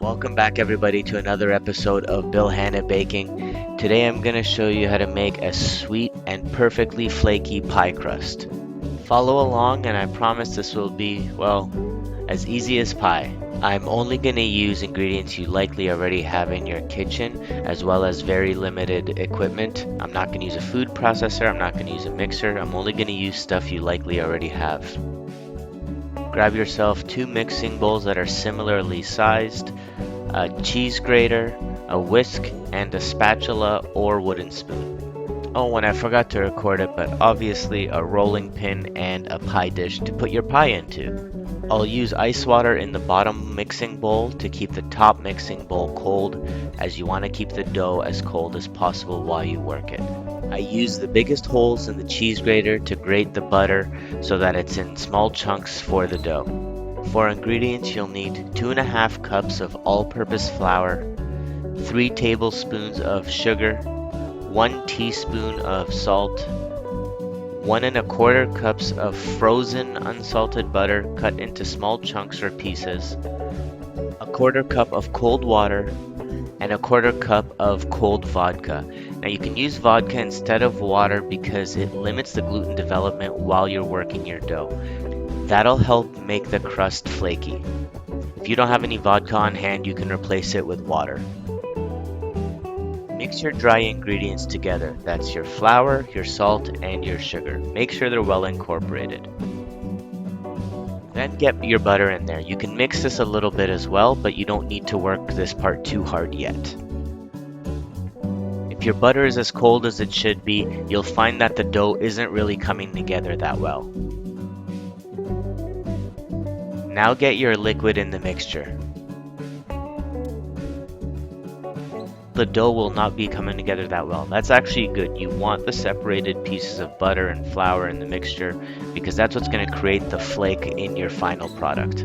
Welcome back everybody to another episode of Bill Hanna Baking. Today I'm going to show you how to make a sweet and perfectly flaky pie crust. Follow along and I promise this will be, well, as easy as pie. I'm only going to use ingredients you likely already have in your kitchen, as well as very limited equipment. I'm not going to use a food processor, I'm not going to use a mixer, I'm only going to use stuff you likely already have. Grab yourself 2 mixing bowls that are similarly sized, a cheese grater, a whisk, and a spatula or wooden spoon. Oh, and I forgot to record it, but obviously a rolling pin and a pie dish to put your pie into. I'll use ice water in the bottom mixing bowl to keep the top mixing bowl cold, as you want to keep the dough as cold as possible while you work it. I use the biggest holes in the cheese grater to grate the butter so that it's in small chunks for the dough. For ingredients, you'll need 2.5 cups of all-purpose flour, 3 tablespoons of sugar, 1 teaspoon of salt, 1¼ cups of frozen unsalted butter cut into small chunks or pieces, 1/4 cup of cold water, and 1/4 cup of cold vodka. Now you can use vodka instead of water because it limits the gluten development while you're working your dough. That'll help make the crust flaky. If you don't have any vodka on hand, you can replace it with water. Mix your dry ingredients together. That's your flour, your salt, and your sugar. Make sure they're well incorporated. Then get your butter in there. You can mix this a little bit as well, but you don't need to work this part too hard yet. If your butter is as cold as it should be, you'll find that the dough isn't really coming together that well. Now get your liquid in the mixture. The dough will not be coming together that well. That's actually good. You want the separated pieces of butter and flour in the mixture because that's what's going to create the flake in your final product.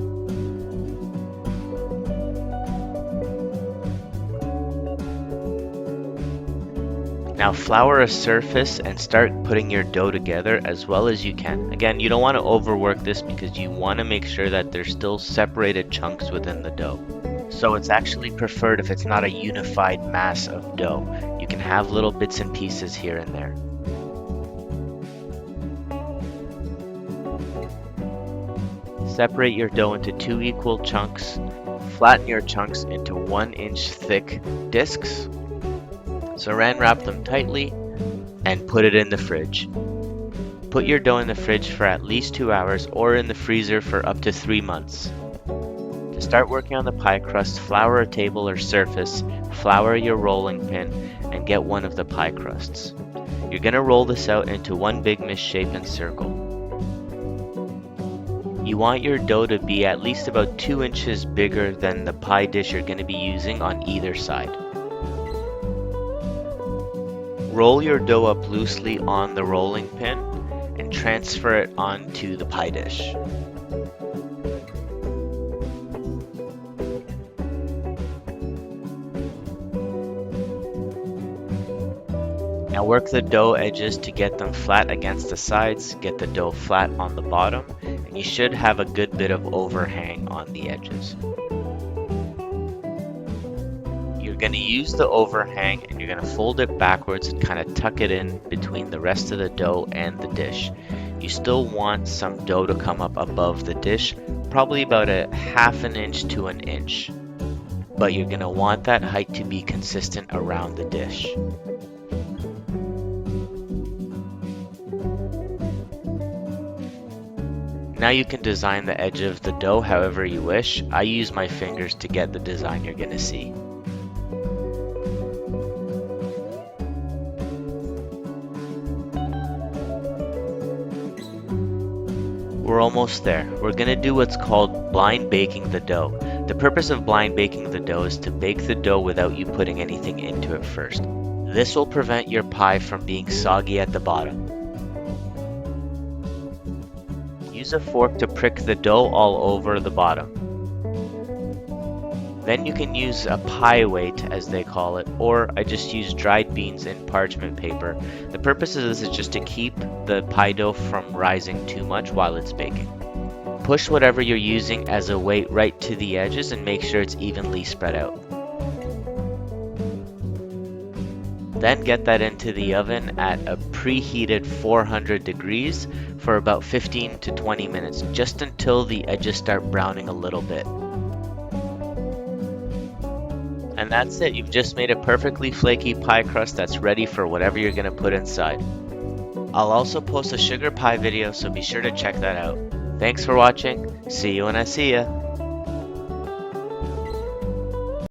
Now flour a surface and start putting your dough together as well as you can. Again, you don't want to overwork this because you want to make sure that there's still separated chunks within the dough. So it's actually preferred if it's not a unified mass of dough. You can have little bits and pieces here and there. Separate your dough into 2 equal chunks. Flatten your chunks into 1-inch thick discs. Saran wrap them tightly and put it in the fridge. Put your dough in the fridge for at least 2 hours or in the freezer for up to 3 months. To start working on the pie crust, flour a table or surface, flour your rolling pin, and get one of the pie crusts. You're going to roll this out into one big misshapen circle. You want your dough to be at least about 2 inches bigger than the pie dish you're going to be using on either side. Roll your dough up loosely on the rolling pin and transfer it onto the pie dish. Now work the dough edges to get them flat against the sides, get the dough flat on the bottom, and you should have a good bit of overhang on the edges. You're going to use the overhang and you're going to fold it backwards and kind of tuck it in between the rest of the dough and the dish. You still want some dough to come up above the dish, probably about a 1/2 inch to 1 inch. But you're going to want that height to be consistent around the dish. Now you can design the edge of the dough however you wish. I use my fingers to get the design you're going to see. We're almost there. We're going to do what's called blind baking the dough. The purpose of blind baking the dough is to bake the dough without you putting anything into it first. This will prevent your pie from being soggy at the bottom. Use a fork to prick the dough all over the bottom. Then you can use a pie weight, as they call it, or I just use dried beans in parchment paper. The purpose of this is just to keep the pie dough from rising too much while it's baking. push whatever you're using as a weight right to the edges and make sure it's evenly spread out. Then get that into the oven at a preheated 400 degrees for about 15 to 20 minutes, just until the edges start browning a little bit. And that's it, you've just made a perfectly flaky pie crust that's ready for whatever you're going to put inside. I'll also post a sugar pie video, so be sure to check that out. Thanks for watching, see you when I see ya!